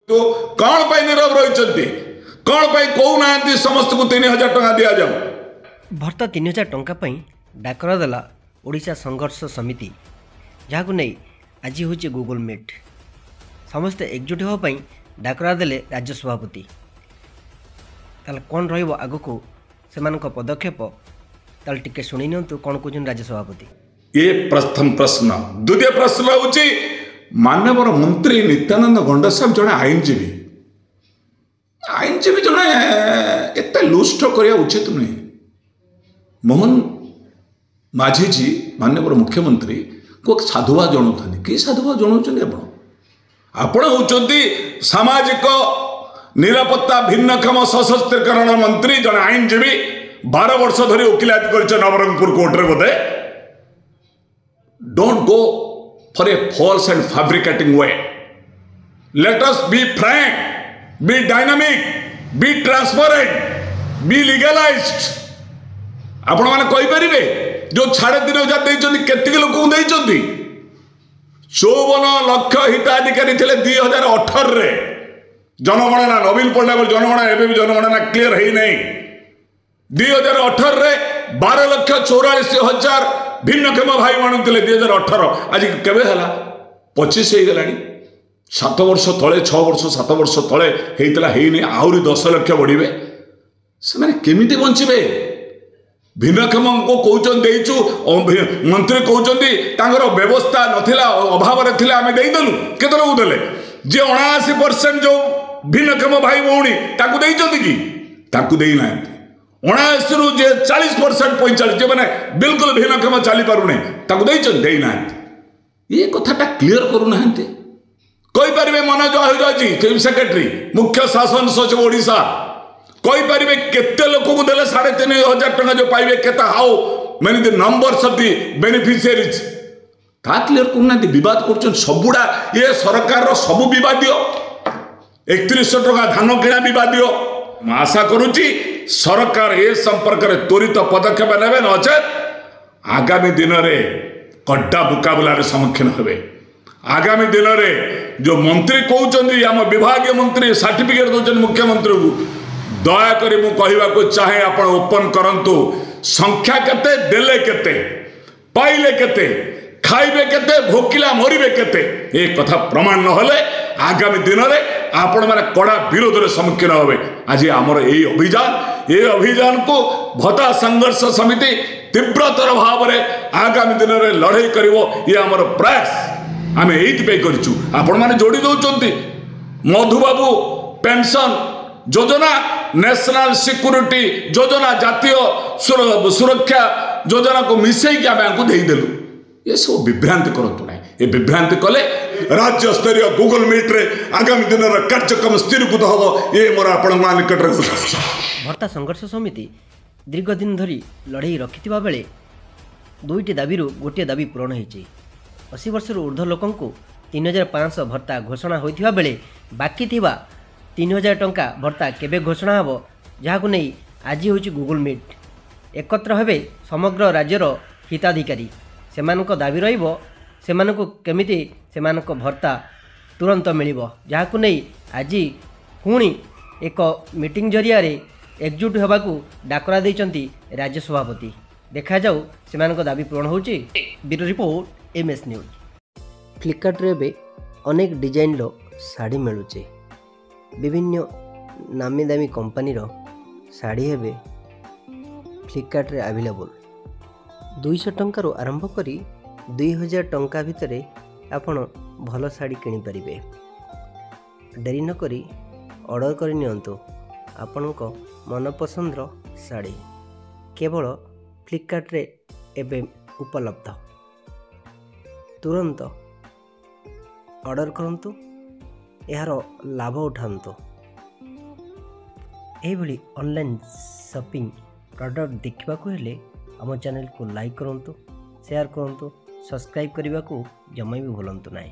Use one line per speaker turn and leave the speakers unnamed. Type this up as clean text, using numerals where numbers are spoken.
तो कौन पर नीरव रही कौन पर कहना समस्त को 3000 टंका दि जाऊ
भर्ता 3000 टंका डाकरा देला ओडिशा संघर्ष समिति जहां नहीं आज हूँ गूगल मीट समस्ते एकजुट होगापी डाकरा देले राज्य सभापति ताल कौन रग को से पदक्षेप ताल टिके शुणी नियंतु कौन कहते राज्य सभापति।
ये प्रथम प्रश्न। द्वितीय प्रश्न हूँ मानवर मंत्री नित्यानंद गंडा साहब जड़े आईनजीवी जड़े एत लुष्ट करने उचित नुहे। मोहन माझी जी मानवर मुख्यमंत्री को साधुवाद जनाऊँ कि साधुवाद जनाऊँ आपण होती सामाजिक निरापत्ता भिन्नक्षम सशस्त्रीकरण मंत्री जन आईनजीवी 12 वर्ष धरी वकिलाती कर नवरंगपुर कोर्ट रे बोधे। Don't go for a false and fabricating way. Let us be frank, be dynamic, be transparent, be legalized. आपण माने कहि परिबे जो 3,500 देइचोंती केतिक लोक देइचोंती 54 लाख हिताधिकारी थे 2018 रे। जनगणना नवीन पट्टनायक जनगणना एवं भी जनगणना क्लीयर है नहीं। 2018 रे 12,44,000 भिन्नक्षम भाई मानुले 2018 आज केवे हला 25 हो गला 7 वर्ष तले 6 वर्ष 7 वर्ष तले होता है आहरी 10 लाख बढ़े से केमिति बंचे भिन्नक्षम को कहते मंत्री कहते व्यवस्था नाला अभाव आम देदेलु केत लोग देले जे 79% जो भिन्नक्षम भाई भौणी कि देना 79 रु जे 40% 45 जो मैंने बिल्कुल भिन्नक्षम चली पारुने देना ये कथाटा क्लीयर करूना कहींपारे मनोज अहिर चीफ सेक्रेटरी मुख्य शासन सचिव ओडिशा कहींपारे केते लोक को देले 3,500 टंका जो पाइबे केता हाउ मैंने the numbers of the beneficiaries ता क्लीयर करना विवाद कर सबुड़ा ये सरकार सबू विवाद 3100 टंका धान किणा विवाद। आशा करुच्ची सरकार ए संपर्क में त्वरित पदक्षेप ने नचेत आगामी दिन में कड्डा मुकाबलार सम्मुखीन हे। आगामी दिन में जो मंत्री कहते आम विभाग मंत्री सर्टिफिकेट दौरान मुख्यमंत्री को दयाकोरी मु कहवाक चाहे आप ओपन करंतु संख्या केते देले केते पाइले केते खाइबे केते भोकिला मरिबे केते ए कथा प्रमाण नहले आगामी दिन में आपण माने कड़ा विरोध सम्मुखीन हे। आज आमर ये अभियान को भत्ता संघर्ष समिति तीव्रतर भाव में आगामी दिन में लड़ाई करिवो ये आमर प्रयास आम ये आपण माने जोड़ी दौरान मधुबाबू पेंशन योजना नेशनल सिक्योरिटी योजना जातीय सुरक्षा योजना को मिसई आम देदेलु ये सब विभ्रांति करूँ ना ये विभ्रांति कले राज्य स्तरीय गूगल मीट रे आगामी दिन कार्यक्रम स्थिरीभूत हम ये मोर आपण निकट
भत्ता संघर्ष समिति दीर्घ दिन धरी लड़ाई रखि बेले 2टी दाबी गोटे दाबी पूरण होती 80 वर्ष ऊर्ध्व लोक 3,500 भत्ता घोषणा होता बेले बाकी 3,000 टंका भत्ता केबे घोषणा हम जहां नहीं आज हूँ गूगल मीट एकत्र हेबे समग्र राज्यर हिताधिकारी सेमानक दाबी रहिबो सेमानक केमिति सेमानक भत्ता तुरंत मिलिबो जहां नहीं आज पुणी एक मीटिंग जरिया एकजुट होबाकू डाकरा देइचंती राज्य सभापति। देखा जाऊ सेमानक दाबी पूरण होची। Bureau report MS news. Flipkart रे बे अनेक डिजाइन रो साड़ी मिलुचे विभिन्न नामी दामी कंपनी रो साड़ी हेबे फ्लिपकार्ट रे अवेलेबल 200 टंकार आरंभ करी 2,000 टंका भितरे आपण भल साड़ी किनी परिबे। डेरी न करी ऑर्डर करि नियंतु आपणक मनपसंद साड़ी केवल फ्लिपकार्ट रे एबे उपलब्ध। तुरंत ऑर्डर करंतु यार लाभ उठांतु। एभली ऑनलाइन शॉपिंग प्रोडक्ट देखा हेले आम चैनल को लाइक करंतु शेयर करंतु सब्सक्राइब करने को जमा भी भूलंतु नहीं।